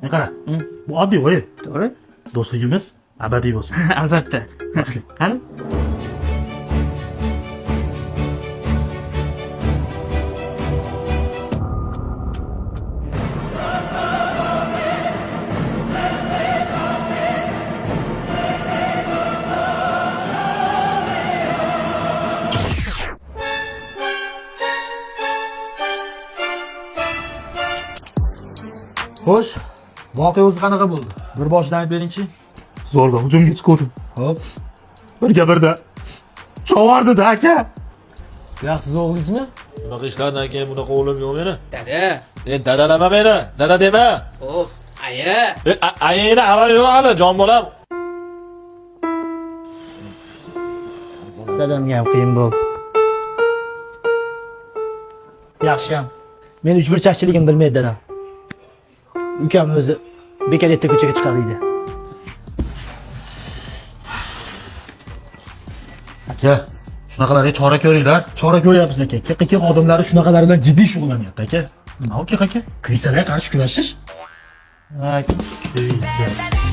Men qara. Bu oddiy o'yin. To'g'ri? Do'stligimiz abadiy bo'lsin. Albatta. Qani? Xo'sh, voqea o'zi qanaqa bo'ldi? Bir boshidan aytib beringchi. Zo'rg'a hujumga chiqdim. Xo'p. Birga birda chovardida aka. Yaxsiz o'g'lingizmi? Bunaqa ishlardan keyin bunaqa o'g'lim yo'q meni. Dada. Dada dema meni. Dada dema. Of, aya. Ayangda xabar yo'q hali, jon bolam. Dadamga ham qiyin bo'ldi. Yaxshiyam. Men uch burchakchiligim bilmaydi dadam. Ukam o'zi bekaletda ko'chaga chiqardi. Aka, shunaqalarga chora ko'ringlar. Chora ko'ryapmiz aka. KQK xodimlari shunaqalar bilan jiddiy shug'ullanyapti aka. Nima aka? Krisalarga qarshi kurashish? Aka.